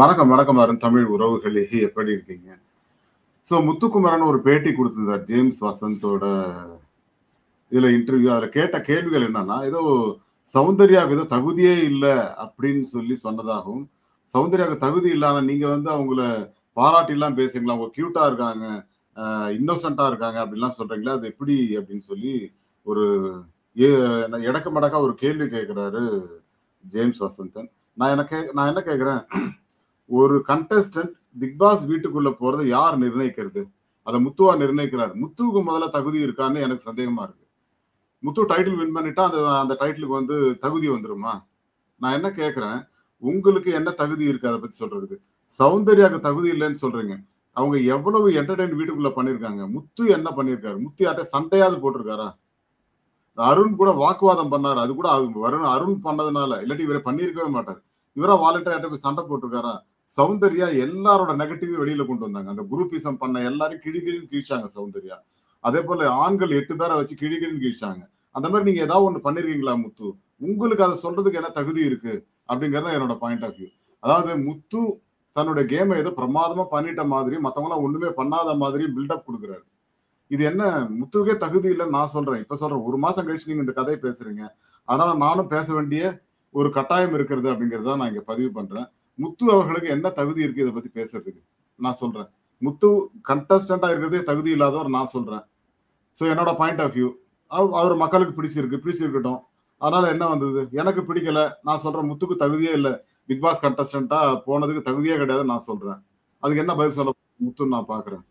வணக்கம், வணக்கம் அருண் தமிழ் உறவுகளே! எப்படி இருக்கீங்க? முத்துக்குமரன் ஒரு பேட்டி குடுத்திருந்தார். ஜேம்ஸ் வசந்தோட இதுல இன்டர்வியூ. அதுல கேட்ட கேள்விகள் என்னன்னா, ஏதோ சௌந்தர்யாவுக்கு ஏதோ தகுதியே இல்ல அப்படின்னு சொல்லி சொன்னதாகவும், சௌந்தர்யாவுக்கு தகுதி இல்ல. ஆனா நீங்க வந்து அவங்கள பாராட்டிலாம் பேசுறீங்களா? அவங்க கியூட்டா இருக்காங்க, இன்னோசென்ட்டா இருக்காங்க அப்படிலாம் சொல்றீங்களா? அது எப்படி அப்படின்னு சொல்லி ஒரு எ எடக்கு மடக்கா ஒரு கேள்வி கேட்கிறாரு ஜேம்ஸ் வசந்தன். நான் என்ன கேட்கிறேன், ஒரு கண்டஸ்டன்ட் பிக் பாஸ் வீட்டுக்குள்ள போறத யார் நிர்ணயிக்கிறது? அத முத்துவா நிர்ணயிக்கிறாரு. முத்துவுக்கு முதல்ல தகுதி இருக்கான்னு எனக்கு சந்தேகமா இருக்கு. முத்து டைட்டில் வின் பண்ணிட்டா அந்த அந்த டைட்டிலுக்கு வந்து தகுதி வந்துருமா? நான் என்ன கேட்கிறேன், உங்களுக்கு என்ன தகுதி இருக்கு அத பத்தி சொல்றதுக்கு? சௌந்தர்யாக்கு தகுதி இல்லன்னு சொல்றீங்க. அவங்க எவ்வளவு என்டர்டெயின் வீட்டுக்குள்ள பண்ணியிருக்காங்க. முத்து என்ன பண்ணியிருக்காரு? முத்து யார்ட்ட சண்டையாவது போட்டிருக்காரா? அருண் கூட வாக்குவாதம் பண்ணாரு. அது கூட அருண் பண்ணதுனால, இல்லாட்டி இவரு பண்ணியிருக்கவே மாட்டாரு. இவரா வாலண்டரியா போய் சண்டை போட்டுருக்காரா? சௌந்தர்யா எல்லாரோட நெகட்டிவையும் வெளியில கொண்டு வந்தாங்க. அந்த குரூப்பிசம் பண்ண எல்லாரையும் கிழி கிழின்னு கிழிச்சாங்க சௌந்தர்யா. அதேபோல ஆண்கள் 8 பேர வச்சு கிழி கிழின்னு கிழிச்சாங்க. அந்த மாரி நீங்க ஏதாவது ஒண்ணு பண்ணியிருக்கீங்களா முத்து? உங்களுக்கு அத சொல்றதுக்கு என்ன தகுதி இருக்கு? அப்படிங்கிறது தான் என்னோட பாயிண்ட் ஆஃப் வியூ. அதாவது முத்து தன்னுடைய கேம ஏதோ பிரமாதமா பண்ணிட்ட மாதிரி, மத்தவங்கலாம் ஒண்ணுமே பண்ணாத மாதிரி பில்டப் குடுக்குறாரு. இது என்ன முத்துவுக்கே தகுதி இல்லன்னு நான் சொல்றேன். இப்ப சொல்றேன். 1 மாசம் கழிச்சு நீங்க இந்த கதைய பேசுறீங்க. அதனால நானும் பேச வேண்டிய ஒரு கட்டாயம் இருக்கிறது அப்படிங்கிறத நான் இங்க பதிவு பண்றேன். முத்து அவர்களுக்கு என்ன தகுதி இருக்கு இத பத்தி பேசுறதுக்கு? நான் சொல்றேன். முத்து கண்டஸ்டன்ட்டா இருக்கிறதே தகுதி இல்லாதவர் நான் சொல்றேன். என்னோட பாயிண்ட் ஆஃப் வியூ. அவர் மக்களுக்கு பிடிச்சிருக்கு. பிடிச்சிருக்கட்டும். அதனால என்ன வந்தது? எனக்கு பிடிக்கல. நான் சொல்றேன் முத்துக்கு தகுதியே இல்ல. பிக் பாஸ் கண்டஸ்டன்ட்டா போனதுக்கு தகுதியே கிடையாதுன்னு நான் சொல்றேன். அதுக்கு என்ன பதில் சொல்ல முத்துன்னு நான் பார்க்கிறேன்.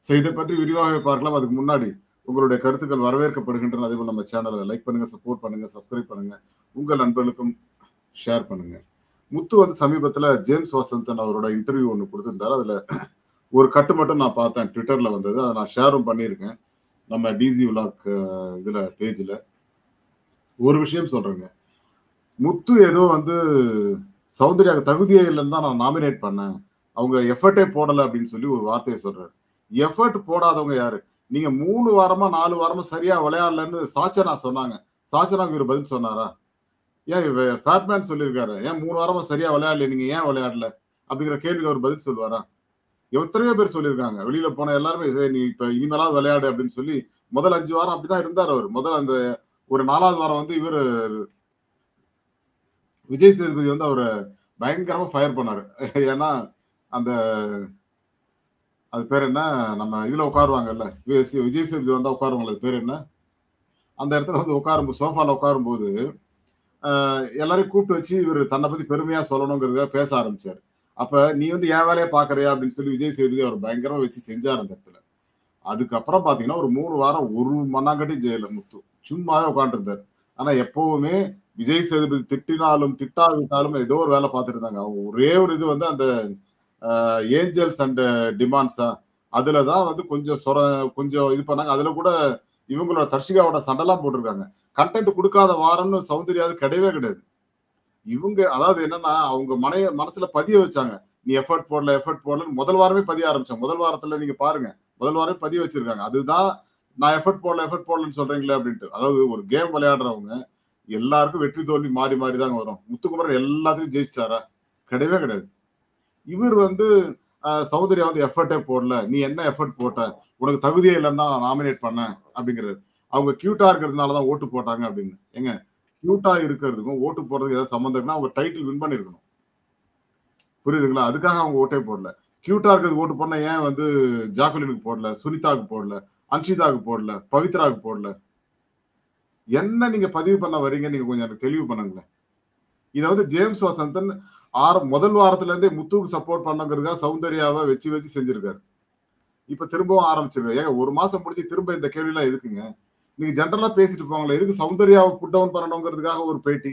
இதை பற்றி விரிவாக பார்க்கலாம். அதுக்கு முன்னாடி உங்களுடைய கருத்துக்கள் வரவேற்கப்படுகின்றன. அதேபோல் நம்ம சேனலை லைக் பண்ணுங்க, சப்போர்ட் பண்ணுங்க, சப்ஸ்கிரைப் பண்ணுங்க. உங்கள் நண்பர்களுக்கும் ஷேர் பண்ணுங்க. முத்து வந்து சமீபத்துல ஜேம்ஸ் வசந்தன் அவரோட இன்டர்வியூ ஒண்ணு கொடுத்திருந்தாரு. அதுல ஒரு கட்டு மட்டும் நான் பார்த்தேன். ட்விட்டர்ல வந்தது. அதை நான் ஷேரும் பண்ணியிருக்கேன். நம்ம டிசி விலாக் இதுல பேஜ்ல. ஒரு விஷயம் சொல்றேங்க. முத்து ஏதோ வந்து சௌந்தர்யாவுக்கு தகுதியே இல்லைன்னு தான் நான் நாமினேட் பண்ணேன். அவங்க எஃபர்ட்டே போடல அப்படின்னு சொல்லி ஒரு வார்த்தையை சொல்றாரு. எஃபர்ட் போடாதவங்க யாரு? நீங்க 3 வாரமா 4 வாரமா சரியா விளையாடலன்னு சாச்சனா சொன்னாங்க. சாச்சனாக்கு இவரு பதில் சொன்னாரா? ஏன் ஃபேட்மேன் சொல்லியிருக்காரு. ஏன் 3 வாரமா சரியா விளையாடல? நீங்க ஏன் விளையாடல? அப்படிங்கிற கேள்விக்கு அவர் பதில் சொல்லுவாரா? எத்தனையோ பேர் சொல்லியிருக்காங்க. வெளியில போன எல்லாருமே நீ இப்ப இனிமேலாவது விளையாடு அப்படின்னு சொல்லி முதல் 5 வாரம் அப்படிதான் இருந்தார் அவரு. முதல் அந்த ஒரு 4வது வாரம் வந்து இவரு விஜய் சேதுபதி வந்து அவர பயங்கரமா ஃபயர் பண்ணாரு. ஏன்னா அந்த அது பேர் என்ன? நம்ம இதுல உட்காருவாங்கல்ல. விஜய் சேதுபதி வந்தா உட்காருவாங்கல்ல. அது பேர் என்ன? அந்த இடத்துல வந்து சோஃபால உட்காரும்போது, எல்லாரையும் கூப்பிட்டு வச்சு இவரு தன்னை பத்தி பெருமையா சொல்லணுங்கிறதுக்காக பேச ஆரம்பிச்சாரு. அப்ப நீ வந்து என் வேலைய பார்க்கறியா அப்படின்னு சொல்லி விஜய் சேதுபதி அவர் பயங்கரமா வச்சு செஞ்சாரு அந்த இடத்துல. அதுக்கப்புறம் பாத்தீங்கன்னா, ஒரு 3 வாரம் ஒரு மண்ணாங்கட்டி ஜெயில முத்து. சும்மாவே உட்கார்ந்திருந்தாரு. ஆனா எப்பவுமே விஜய் சேதுபதி திட்டினாலும், திட்டாவிட்டாலும் ஏதோ ஒரு வேலை பார்த்துட்டு இருந்தாங்க. அவங்க ஒரே ஒரு இது வந்து அந்த ஏஞ்சல்ஸ் அண்ட் டிமாண்ட்ஸா அதுல தான் வந்து கொஞ்சம் இது பண்ணாங்க. அதுல கூட இவங்களோட தர்ஷிகாவோட சண்டைலாம் போட்டிருக்காங்க. கண்டென்ட் கொடுக்காத வாரம்னு சௌந்தர்யாது கிடையவே கிடையாது. இவங்க அதாவது என்னன்னா, அவங்க மனசுல பதிய வச்சாங்க. நீ எஃபர்ட் போடலன்னு முதல் வாரமே பதிய ஆரம்பிச்சாங்க. முதல் வாரத்துல நீங்க பாருங்க. முதல் வாரமே பதிய வச்சிருக்காங்க. அதுதான் நான் எஃபர்ட் போடலன்னு சொல்றீங்களே அப்படின்ட்டு. அதாவது ஒரு கேம் விளையாடுறவங்க எல்லாருக்கும் வெற்றி தோல்வி மாறி மாறி தாங்க வரும். முத்துக்குமரன் எல்லாத்தையும் ஜெயிச்சிட்டாரா? கிடையவே கிடையாது. இவர் வந்து சௌந்தர்யா வந்து எஃபர்ட்டே போடல. நீ என்ன எஃபர்ட் போட்ட? உனக்கு தகுதியே இல்லைன்னு தான் நான் நாமினேட் பண்ணேன் அப்படிங்கிறாரு. அவங்க கியூட்டா இருக்கிறதுனால தான் ஓட்டு போட்டாங்க அப்படின்னு. ஏங்க கியூட்டா இருக்கிறதுக்கும் ஓட்டு போடுறதுக்கு ஏதாவது சம்மந்தம் இருக்குன்னா அவங்க டைட்டில் வின் பண்ணிருக்கணும். புரியுதுங்களா? அதுக்காக அவங்க ஓட்டே போடல. கியூட்டா இருக்கிறது ஓட்டு போடனா ஏன் வந்து ஜாக்குலினுக்கு போடல, சுனிதாவுக்கு போடல, அன்ஷிதாவுக்கு போடல, பவித்ராவுக்கு போடல? என்ன நீங்க பதிவு பண்ண வரீங்க? நீங்க கொஞ்சம் எனக்கு தெளிவு பண்ணுங்களேன். இத வந்து ஜேம்ஸ் வசந்தன் முதல் வாரத்துல இருந்தே முத்துவுக்கு சப்போர்ட் பண்ணுங்கிறதுக்காக சௌந்தர்யாவை வச்சு செஞ்சிருக்காரு. இப்ப திரும்பவும் ஆரம்பிச்சிருக்காரு. ஏங்க 1 மாசம் முடிச்சு திரும்ப இந்த கேள்வி எல்லாம் எதுக்குங்க? நீங்க ஜெனரலா பேசிட்டு போங்களேன். எதுக்கு சௌந்தர்யாவை புட் டவுன் பண்ணணுங்கிறதுக்காக ஒரு பேட்டி?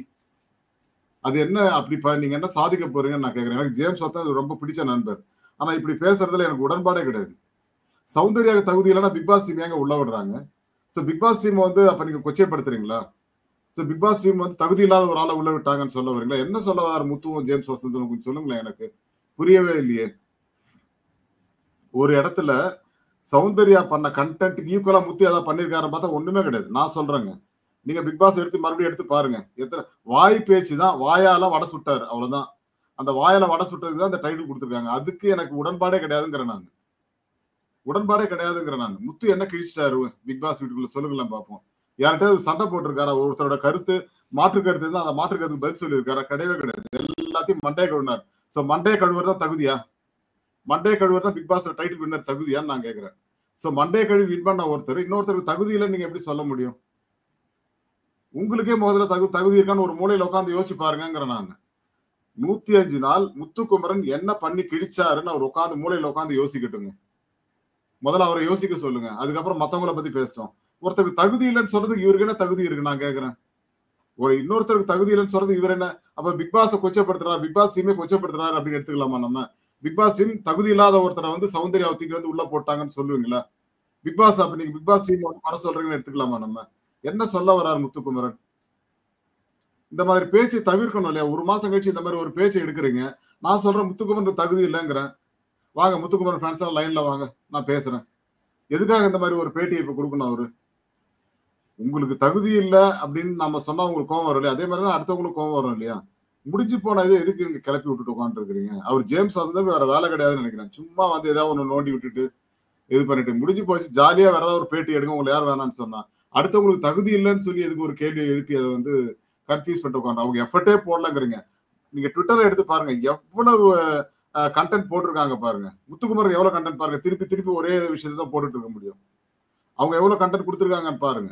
அது என்ன அப்படி நீங்க என்ன சாதிக்க போறீங்கன்னு நான் கேட்கிறேன். எனக்கு ஜேம்ஸ் வசந்தன் ரொம்ப பிடிச்ச நண்பர். ஆனா இப்படி பேசுறதுல எனக்கு உடன்பாடே கிடையாது. சௌந்தர்யாவுக்கு தகுதி இல்லைன்னா பிக் பாஸ் டீம் ஏங்க உள்ள விடுறாங்க? பிக் பாஸ் டீம் வந்து அப்ப நீங்க கொச்சைப்படுத்துறீங்களா? பிக் பாஸ் டீம் வந்து தகுதி இல்லாத ஒரு ஆளை உள்ள விட்டாங்கன்னு சொல்ல வரீங்களா? என்ன சொல்ல வர முத்துவும் ஜேம்ஸ் வசந்தனும் கொஞ்சம் சொல்லுங்களேன் எனக்கு. புரியவே இல்லையே. ஒரு இடத்துல சௌந்தர்யா பண்ண கண்டென்ட்க்கு ஈக்குவலா முத்து ஏதாவது பண்ணிருக்காரு பார்த்தா ஒண்ணுமே கிடையாது. நான் சொல்றேங்க. நீங்க பிக் பாஸ் எடுத்து மறுபடியும் எடுத்து பாருங்க. வாய் பேச்சு தான். வாயால வடை சுட்டாரு. அவ்வளவுதான். அந்த வாயில வடை சுட்டதுக்கு தான் அந்த டைட்டில் கொடுத்துருக்காங்க. அதுக்கு எனக்கு உடன்பாடே கிடையாதுங்கிறேன் நான். உடன்பாடே கிடையாதுங்கிறேன் நான். முத்து என்ன கிழிச்சிட்டாரு பிக் பாஸ் வீட்டுக்குள்ள சொல்லுங்களேன் பார்ப்போம். யார்கிட்டயாவது சண்டை போட்டிருக்காரா? ஒருத்தரோட கருத்து மாற்று கருத்து இருந்தா அந்த மாற்று கருத்துக்கு பதில் சொல்லியிருக்காரா? கிடையவே கிடையாது. எல்லாத்தையும் மண்டையை கழுவினார். சோ மண்டையை கழுவுறது தான் தகுதியா? மண்டையை கழுவுறது தான் பிக் பாஸ் டைட்டில் வின்னர் தகுதியான்னு நான் கேட்கிறேன். சோ மண்டையை கழுவி வின் பண்ண ஒருத்தர் இன்னொருத்தருக்கு தகுதி இல்லைன்னு நீங்க எப்படி சொல்ல முடியும்? உங்களுக்கே முதல்ல தகுதி இருக்கான்னு ஒரு மூலையில உட்காந்து யோசிச்சு பாருங்கிற நான். 105 நாள் முத்துக்குமரன் என்ன பண்ணி கிழிச்சாருன்னு அவர் உட்காந்து மூலையில உட்காந்து யோசிக்கட்டுங்க. முதல்ல அவரை யோசிக்க சொல்லுங்க. அதுக்கப்புறம் மத்தவங்கள பத்தி பேசிட்டோம். ஒருத்தருக்கு தகுதி இல்லைன்னு சொல்றதுக்கு இவருக்கு என்ன தகுதி இருக்கு நான் கேட்கிறேன். ஒரு இன்னொருத்தருக்கு தகுதி இல்லைன்னு சொல்றது இவர் என்ன? அப்ப பிக் பாஸை கொச்சப்படுத்துறாரு, பிக் பாஸ் டீமே கொச்சப்படுத்துறாரு அப்படின்னு எடுத்துக்கலாமா நம்ம? பிக் பாஸ் டீம் தகுதி இல்லாத ஒருத்தரை வந்து சௌந்தர்யா தூக்கி வந்து உள்ள போட்டாங்கன்னு சொல்லுவீங்களா? பிக் பாஸ் அப்ப நீங்க பிக் பாஸ் டீம் வந்து குறை சொல்றீங்கன்னு எடுத்துக்கலாமா நம்ம? என்ன சொல்ல வர்றாரு முத்துக்குமரன்? இந்த மாதிரி பேச்சை தவிர்க்கணும் இல்லையா? ஒரு மாசம் கழிச்சு இந்த மாதிரி ஒரு பேச்சை எடுக்கிறீங்க. நான் சொல்றேன் முத்துக்குமரன் தகுதி இல்லைங்கிறேன். வாங்க முத்துக்குமரன் ஃபேன்ஸ் லைன்ல வாங்க, நான் பேசுறேன். எதுக்காக இந்த மாதிரி ஒரு பேட்டியை இப்ப கொடுக்கணும் அவரு? உங்களுக்கு தகுதி இல்லை அப்படின்னு நம்ம சொன்னா உங்களுக்கு கோவம் வரும் இல்லையா? அதே மாதிரி தான் அடுத்தவங்களுக்கு கோவம் வரும் இல்லையா? முடிஞ்சு போன இது எதுக்கு இங்க கிளப்பி விட்டுட்டு உட்காந்துருக்கீங்க? அவர் ஜேம்ஸ் வந்து வேற வேலை கிடையாதுன்னு நினைக்கிறேன். சும்மா வந்து ஏதாவது ஒண்ணு நோண்டி விட்டுட்டு இது பண்ணிட்டு முடிஞ்சு போச்சு. ஜாலியா வேற ஏதாவது ஒரு பேட்டி எடுங்க. உங்களை யார் வேணாம்னு சொன்னா? அடுத்தவங்களுக்கு தகுதி இல்லைன்னு சொல்லி எதுக்கு ஒரு கேள்வி எழுப்பி அதை வந்து கன்ஃபியூஸ் பண்ணிட்டு உட்காந்து அவங்க எஃபர்ட்டே போடலங்கிறீங்க. நீங்க ட்விட்டர்ல எடுத்து பாருங்க, எவ்வளவு கண்டென்ட் போட்டிருக்காங்க பாருங்க. முத்துக்குமரன் எவ்வளவு கண்டென்ட் பாருங்க. திருப்பி திருப்பி ஒரே விஷயத்தை தான் போட்டுட்டு இருக்க முடியும். அவங்க எவ்வளவு கண்டென்ட் கொடுத்துருக்காங்கன்னு பாருங்க.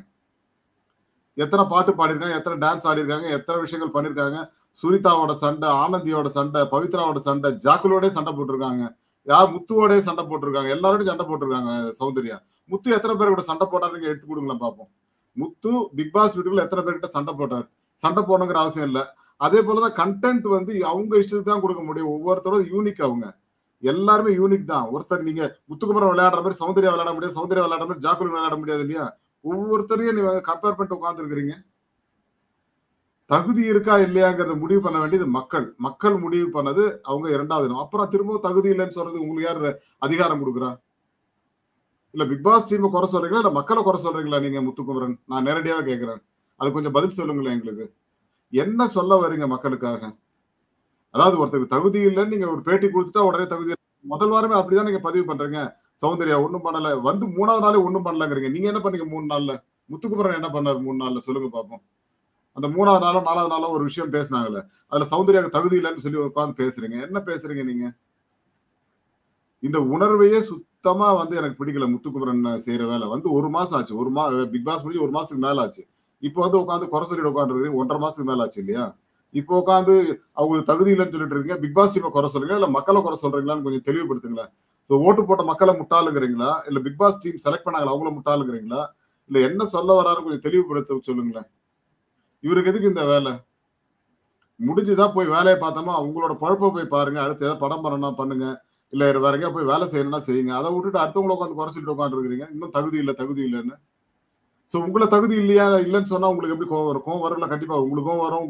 எத்தனை பாட்டு பாடிருக்காங்க, எத்தனை டான்ஸ் ஆடி இருக்காங்க, எத்தனை விஷயங்கள் பண்ணிருக்காங்க. சுனிதாவோட சண்டை, ஆனந்தியோட சண்டை, பவித்ராவோட சண்டை, ஜாக்குலோட சண்டை போட்டிருக்காங்க. யார் முத்துவோட சண்டை போட்டிருக்காங்க, எல்லாரோடையும் சண்டை போட்டிருக்காங்க சௌந்தர்யா. முத்து எத்தனை பேர் கூட சண்டை போட்டாருன்னு எடுத்து கொடுங்களேன் பார்ப்போம். முத்து பிக் பாஸ் வீட்டுக்குள்ள எத்தனை பேர்கிட்ட சண்டை போட்டார்? சண்டை போடணுங்கிற அவசியம் இல்லை. அதே போலதான் கண்டென்ட் வந்து அவங்க இஷ்டத்துக்கு தான் கொடுக்க முடியும். ஒவ்வொருத்தரும் யூனிக். அவங்க எல்லாருமே யூனிக் தான். ஒருத்தர் நீங்க முத்துக்குமரன் விளையாடுற மாதிரி சௌந்தர்யா விளையாட முடியாது, சௌந்தர்யா விளையாடுற மாதிரி ஜாக்குலின் விளையாட முடியாது இல்லையா? ஒவ்வொருத்தரையும் நீங்க கம்பேர் பண்ணிட்டு உட்கார்ந்து இருக்கிறீங்க. தகுதி இருக்கா இல்லையாங்கிறத முடிவு பண்ண வேண்டியது மக்கள். மக்கள் முடிவு பண்ணது அவங்க இரண்டாவது இடம். அப்புறம் திரும்பவும் தகுதி இல்லைன்னு சொல்றது உங்களுக்கு யார் அதிகாரம் கொடுக்குறா? இல்ல பிக் பாஸ் டீமை குறை சொல்றீங்களா இல்ல மக்களை குறை சொல்றீங்களா நீங்க முத்துக்குமரன்? நான் நேரடியாவே கேட்கிறேன். அது கொஞ்சம் பதில் சொல்லுங்களேன் எங்களுக்கு. என்ன சொல்ல வரீங்க மக்களுக்காக? அதாவது ஒருத்தருக்கு தகுதி இல்லைன்னு நீங்க ஒரு பேட்டி கொடுத்துட்டா உடனே தகுதி. முதல் வாரமே அப்படிதான் நீங்க பதிவு பண்றீங்க. சௌந்தர்யா ஒண்ணும் பண்ணல, வந்து 3வது நாளே ஒண்ணும் பண்ணலங்கிறீங்க. நீங்க என்ன பண்ணீங்க 3 நாள்ல? முத்துக்குமரன் என்ன பண்ணாரு 3 நாள்ல சொல்லுங்க பாப்போம். அந்த 3வது நாளோ 4வது நாளோ ஒரு விஷயம் பேசினாங்கல்ல, அதுல சௌந்தர்யாவுக்கு தகுதி இல்லைன்னு சொல்லி உட்கார்ந்து பேசுறீங்க. என்ன பேசுறீங்க நீங்க? இந்த உணர்வையே சுத்தமா வந்து எனக்கு பிடிக்கல. முத்துக்குமரன் செய்யற வேலை வந்து 1 மாசம் ஆச்சு. பிக் பாஸ் முடிஞ்சு 1 மாசத்துக்கு மேல ஆச்சு. இப்போ வந்து உட்காந்து குறை சொல்லிட்டு உட்காந்துருக்கீங்க. 1.5 மாசத்துக்கு மேல ஆச்சு இல்லையா? இப்போ உட்காந்து அவங்களுக்கு தகுதி இல்லைன்னு சொல்லிட்டு இருக்கீங்க. பிக் பாஸ் டீமை குறை சொல்றீங்களா இல்ல மக்களை குறை சொல்றீங்களான்னு கொஞ்சம் தெளிவுபடுத்துங்களேன். சோ ஓட்டு போட்ட மக்களை முட்டாளுங்கிறீங்களா இல்ல பிக் பாஸ் டீம் செலக்ட் பண்ணாங்களா அவங்கள முட்டாளுங்கிறீங்களா இல்ல என்ன சொல்ல வராரு கொஞ்சம் தெளிவுபடுத்த சொல்லுங்களேன். இவருக்கு எதுக்கு இந்த வேலை? முடிஞ்சுதான் போய் வேலையை பார்த்தோமா உங்களோட பொழப்ப போய் பாருங்க. அடுத்து ஏதாவது படம் பண்ணணும்னா பண்ணுங்க. இல்ல வேற எங்கேயா போய் வேலை செய்யணும்னா செய்யுங்க. அதை விட்டுட்டு அடுத்தவங்களை உட்காந்து குறை சொல்லிட்டு உட்காந்துருக்கீங்க. இன்னும் தகுதி இல்லை தகுதி இல்லைன்னு. சோ உங்களை தகுதி இல்லையா இல்லைன்னு சொன்னா உங்களுக்கு எப்படி கோவம் இருக்கும்? வரும்ல கண்டிப்பா. உங்களுக்கும் வரும்,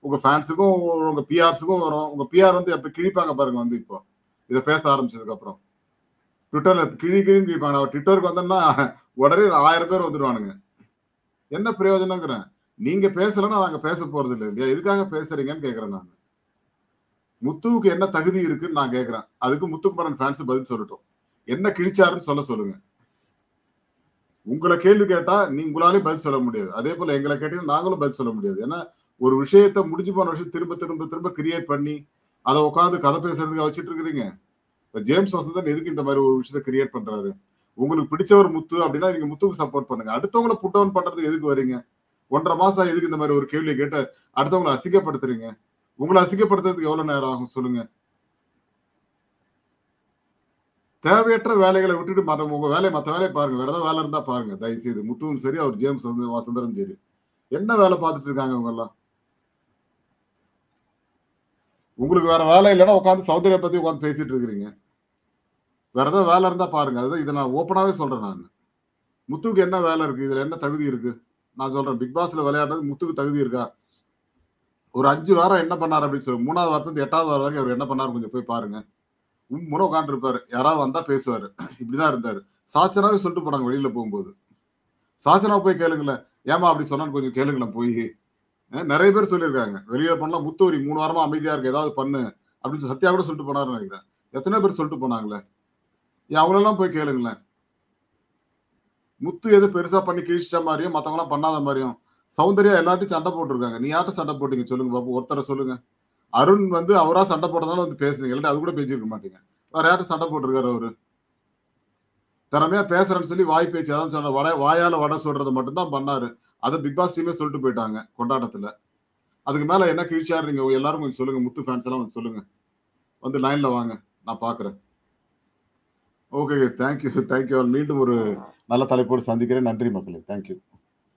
உங்க ஃபேன்ஸுக்கும், உங்க பிஆர்ஸுக்கும் வரும். உங்க பிஆர் வந்து எப்ப கிழிப்பாங்க பாருங்க. வந்து இப்போ இதை பேச ஆரம்பிச்சதுக்கு அப்புறம் ட்விட்டர்ல கிழின்னு கிழிப்பாங்க. அவர் ட்விட்டருக்கு வந்தோம்னா உடனே 1000 பேர் வந்துடுவானுங்க. என்ன பிரயோஜனங்கிறேன்? நீங்க பேசலன்னா நாங்க பேச போறது இல்லை இல்லையா? எதுக்காக பேசுறீங்கன்னு கேட்கிறேன் நான். முத்துவுக்கு என்ன தகுதி இருக்குன்னு நான் கேட்கிறேன். அதுக்கு முத்துக்குமரன் ஃபேன்ஸ் பதில் சொல்லட்டும். என்ன கிழிச்சாருன்னு சொல்லுங்க. உங்களை கேள்வி கேட்டா உங்களாலே பதில் சொல்ல முடியாது. அதே போல எங்களை கேட்டீங்கன்னா நாங்களும் பதில் சொல்ல முடியாது. ஏன்னா ஒரு விஷயத்த முடிஞ்சு போன விஷயம் திரும்ப திரும்ப திரும்ப கிரியேட் பண்ணி அதை உட்காந்து கதை பேசுறதுக்கு வச்சுட்டு இருக்கிறீங்க. இப்ப ஜேம்ஸ் வசந்தன் எதுக்கு இந்த மாதிரி ஒரு விஷயத்த கிரியேட் பண்றாரு? உங்களுக்கு பிடிச்ச ஒரு முத்து அப்படின்னா நீங்க முத்துக்கு சப்போர்ட் பண்ணுங்க. அடுத்தவங்களை புட் டவுன் பண்றது எதுக்கு வரீங்க? 1.5 மாசம் எதுக்கு இந்த மாதிரி ஒரு கேள்வி கேட்டு அடுத்தவங்களை அசிங்கப்படுத்துறீங்க? உங்களை அசிங்கப்படுத்துறதுக்கு எவ்வளவு நேரம் ஆகும் சொல்லுங்க. தேவையற்ற வேலைகளை விட்டுட்டு உங்க வேலையை மற்ற வேலையை பாருங்க. வேற ஏதாவது வேலை இருந்தா பாருங்க தயவு செய்து. முத்துவும் சரி அவர் ஜேம்ஸ் வசந்தரும் சரி என்ன வேலை பார்த்துட்டு இருக்காங்க இவங்க எல்லாம்? உங்களுக்கு வேற வேலை இல்லைன்னா உட்காந்து சௌந்தர்யா பத்தி உட்காந்து பேசிட்டு இருக்கிறீங்க. வேற ஏதாவது வேலை இருந்தா பாருங்க. அதுதான் இதை நான் ஓப்பனாவே சொல்றேன். நான் முத்துவுக்கு என்ன வேலை இருக்கு? இதுல என்ன தகுதி இருக்கு? நான் சொல்றேன் பிக் பாஸ்ல விளையாடுறது முத்துக்கு தகுதி இருக்கா? ஒரு 5 வாரம் என்ன பண்ணாரு அப்படின்னு சொல்லி 3வது வாரத்துல 8வது வாரம் வரைக்கும் அவர் என்ன பண்ணாரு கொஞ்சம் போய் பாருங்க. முறை உட்காந்து இருப்பாரு. யாராவது வந்தா பேசுவாரு. இப்படிதான் இருந்தாரு. சாச்சனாவே சொல்லிட்டு போனாங்க வெளியில போகும்போது. சாச்சனா போய் கேளுங்களேன். ஏமா அப்படி சொன்னான்னு கொஞ்சம் கேளுங்களேன் போய். நிறைய பேர் சொல்லியிருக்காங்க. வெளியில பண்ணலாம் முத்து ஒரு 3 வாரமா அமைதியா இருக்கு. ஏதாவது பண்ணு. அப்படின்னு சத்யா கூட சொல்லிட்டு போனாருன்னு நினைக்கிறேன். எத்தனை பேர் சொல்லிட்டு போனாங்களே. அவங்களெல்லாம் போய் கேளுங்களேன். முத்து எது பெருசா பண்ணி கிழிச்சிட்ட மாதிரியும் மத்தவங்களாம் பண்ணாத மாதிரியும் சௌந்தர்யா எல்லார்ட்டையும் சண்டை போட்டிருக்காங்க. நீ யார்கிட்ட சண்டை போட்டீங்க சொல்லுங்க பாப்போம். ஒருத்தரை சொல்லுங்க. அருண் வந்து அவரா சண்டை போட்டதால வந்து பேசுனீங்க. இல்லாட்டி அது கூட பேசியிருக்க மாட்டீங்க. வேற யார்கிட்ட சண்டை போட்டிருக்காரு அவரு? திறமையா பேசுறேன்னு சொல்லி வாய் பேச்சு அதான் சொன்ன வாயால வடை சொல்றது மட்டும்தான் பண்ணாரு. அதை பிக் பாஸ் டீமே சொல்லிட்டு போயிட்டாங்க கொண்டாட்டத்துல. அதுக்கு மேல என்ன கிழிச்சாரு நீங்க எல்லாரும் கொஞ்சம் சொல்லுங்க. முத்து ஃபேன்ஸ் எல்லாம் கொஞ்சம் சொல்லுங்க. வந்து லைன்ல வாங்க. நான் பாக்குறேன். Okay, thank you. தேங்க்யூ. மீண்டும் ஒரு நல்ல தலைப்போடு சந்திக்கிறேன். நன்றி மக்களே. தேங்க்யூ.